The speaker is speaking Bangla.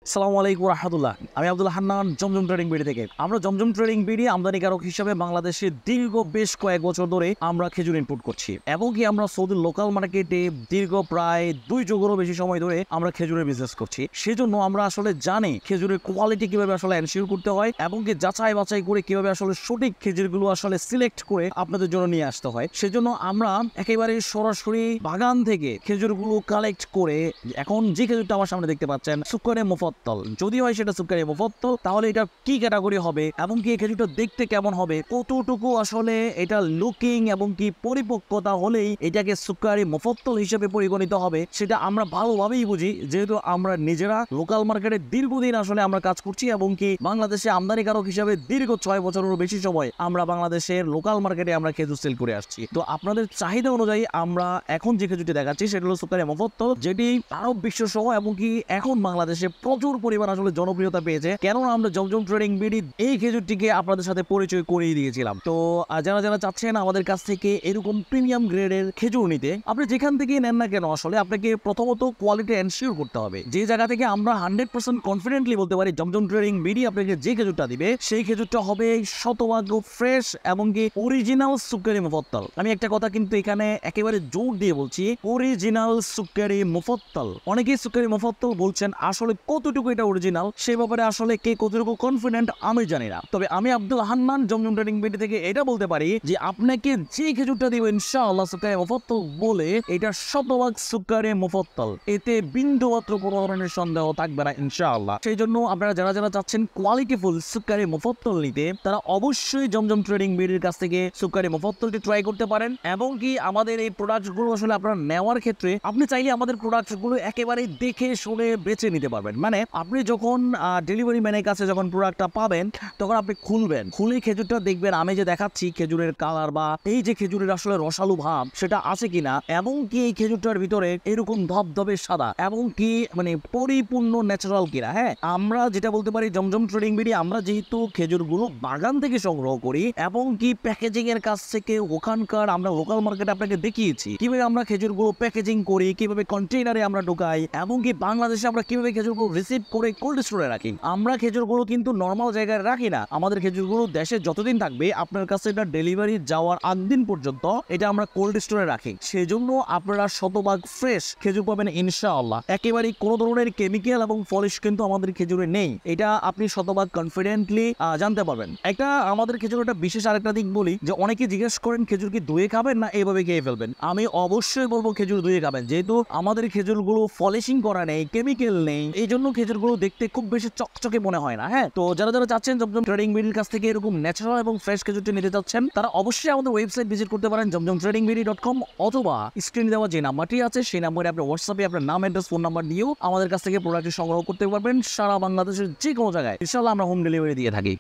আসসালামু আলাইকুম রাহমাতুল্লাহ। আমি আব্দুল হান্নান জমজম ট্রেডিং বিডি থেকে। আমরা জমজম ট্রেডিং বিডি আমদানিকারক হিসেবে বাংলাদেশে দীর্ঘ বেশ কয়েক বছর ধরে আমরা খেজুর ইনপুট করছি এবং কি আমরা সৌদি লোকাল মার্কেটে দীর্ঘ প্রায় 2 যুগেরও বেশি সময় ধরে আমরা খেজুরের বিজনেস করছি। সেজন্য আমরা আসলে জানি খেজুরের কোয়ালিটি কিভাবে আসলে এনশিওর করতে হয় এবং কি যাচাই বাছাই করে কিভাবে আসলে সঠিক খেজুরগুলো আসলে সিলেক্ট করে আপনাদের জন্য নিয়ে আসতে হয়। সেজন্য আমরা একেবারে সরাসরি বাগান থেকে খেজুরগুলো কালেক্ট করে এখন যে খেজুরটা আমার সামনে দেখতে পাচ্ছেন সুক্কারে মুফাদ্দল, যদি হয় সেটা সুক্কারে মুফাদ্দল, তাহলে এটা কি ক্যাটাগরি হবে এবং কি এই খেজুরটা দেখতে কেমন হবে, কতটুকু আসলে এটা লুকিং এবং কি পরিপক্কতা হলেই এটাকে সুক্কারে মুফাদ্দল হিসেবে পরিগণিত হবে, সেটা আমরা ভালোভাবেই বুঝি, যেহেতু আমরা নিজেরা লোকাল মার্কেটে দীর্ঘদিন আসলে আমরা কাজ করছি এবং কি বাংলাদেশে আমদানিকারক হিসেবে দীর্ঘ 6 বছরেরও বেশি সময় আমরা বাংলাদেশের লোকাল মার্কেটে আমরা খেজুর সেল করে আসছি। তো আপনাদের চাহিদা অনুযায়ী আমরা এখন যে খেজুরটি দেখাচ্ছি সেটা হলো সুক্কারে মুফাদ্দল, যেটি আরব বিশ্ব সহ এবং কি এখন বাংলাদেশে প্রচুর পরিমাণ আসলে জনপ্রিয়তা পেয়েছে, কেননা আমরা জমজম ট্রেডিং বিডি এই খেজুরটিকে আপনাদের সাথে পরিচয় করিয়ে দিয়েছিলাম। তো যারা যারা চাচ্ছেন আমাদের কাছ থেকে এরকম প্রিমিয়াম গ্রেডের খেজুর নিতে, আপনি যেখান থেকে নেন না কেন আসলে আপনাকে প্রথমত কোয়ালিটি এনশিওর করতে হবে। যে জায়গা থেকে আমরা 100% কনফিডেন্টলি বলতে পারি জমজম ট্রেডিং বিডি আপনাকে যে খেজুরটা দিবে সেই খেজুরটা হবে শতভাগ ফ্রেশ এবং কি অরিজিনাল সুক্কারি মুফাদ্দল। আমি একটা কথা কিন্তু এখানে একেবারে জোর দিয়ে বলছি, অরিজিনাল সুক্কারি মুফাদ্দল। অনেকেই সুক্কারি মুফাদ্দল বলছেন, আসলে কতটুকু এটা অরিজিনাল সে ব্যাপারে আসলে কে কতটুকু কনফিডেন্ট আমি জানি না। তবে আমি আব্দুল হান্নান জমজম ট্রেডিং বিডি থেকে এটা বলতে পারি যে আপনাকে যে খেজুরটা দিবেন ইনশাআল্লাহ সুক্কারি মুফাদ্দল বলে এটা শতভাগ সুক্কারি মুফাদ্দল, এতে বিন্দুমাত্র কোনো ধরনের সন্দেহ থাকবে না ইনশাআল্লাহ। সেই জন্য আপনারা যারা যারা চাচ্ছেন কোয়ালিটিফুল সুক্কারি মুফাদ্দল নিতে, তারা অবশ্যই জমজম ট্রেডিং বিডির কাছ থেকে সুক্কারি মুফাদ্দলটি ট্রাই করতে পারেন এবং কি আমাদের এই প্রোডাক্টগুলো আসলে আপনারা নেওয়ার ক্ষেত্রে আপনি চাইলে আমাদের প্রোডাক্টগুলো একেবারে দেখে শুনে বেছে নিতে পারবেন। মানে আপনি যখন ডেলিভারি ম্যানের কাছে যখন প্রোডাক্টটা পাবেন তখন আপনি খুলবেন, খুলে খেজুরটা দেখবেন আমি যে দেখাচ্ছি খেজুরের কালার বা এই যে খেজুরের আসলে রসালো ভাব সেটা আছে কিনা, এবং কি এই খেজুরটার ভিতরে এরকম ধবধবে সাদা এবং কি মানে পরিপূর্ণ ন্যাচারাল কিনা। হ্যাঁ, আমরা যেটা বলতে পারি জমজম ট্রেডিং বিডি আমরা যেহেতু খেজুরগুলো বাগান থেকে সংগ্রহ করি এবং কি প্যাকেজিং এর কাছ থেকে ওখানকার আমরা লোকাল মার্কেটে আপনাকে দেখিয়েছি কিভাবে আমরা খেজুরগুলো প্যাকেজিং করি, কিভাবে কন্টেইনারে আমরা ঢোকাই এবং কি বাংলাদেশে আমরা কিভাবে খেজুরগুলো রিসিভ করে কোল্ড স্টোরে রাখি। আমরা খেজুরগুলো কিন্তু নর্মাল জায়গায় রাখি না, আমাদের খেজুরগুলো দেশে যতদিন থাকবে আপনার কাছে এটা ডেলিভারি যাওয়ার আগ দিন পর্যন্ত এটা আমরা কোল্ড স্টোরে রাখি। সেজন্য আপনারা শতভাগ ফ্রেশ খেজুর পাবেন ইনশাআল্লাহ। একেবারে কোনো ধরনের কেমিক্যাল এবং পলিশ কিন্তু আমাদের খেজুরে নেই, এটা আপনি শতভাগ কনফিডেন্টলি জানতে পারবেন। একটা আমাদের খেজুরটা বিশেষ আরেকটা দিক বলি, যে অনেকে জিজ্ঞেস করেন খেজুর কি ধুয়ে খাবেন না এইভাবে খেয়ে ফেলবেন। আমি অবশ্যই বলবো খেজুর ধুয়ে খাবেন, যেহেতু আমাদের খেজুরগুলো পলিশিং করা নেই, কেমিক্যাল নেই, এই জন্য খেজুরগুলো দেখতে খুব বেশি চকচকে মনে হয় না। হ্যাঁ, তো যারা যারা চাচ্ছেন জমজম ট্রেডিং বিডির কাছ থেকে এরকম ন্যাচারাল এবং ফ্রেশ খেজুরটি নিতে চাচ্ছেন, তারা অবশ্যই আমাদের ওয়েবসাইট ভিজিট করতে পারেন jomjomtradingBD.com, অথবা স্ক্রিনে দেওয়া যে নাম্বারটি আছে সেই নাম্বারে আপনি হোয়াটসঅ্যাপে আপনার নাম, অ্যাড্রেস, ফোন নাম্বার দিয়েও আমাদের কাছ থেকে প্রোডাক্টটি সংগ্রহ করতে পারবেন সারা বাংলাদেশের যে কোনো জায়গায়। ইনশাআল্লাহ আমরা হোম ডেলিভারি দিয়ে থাকি।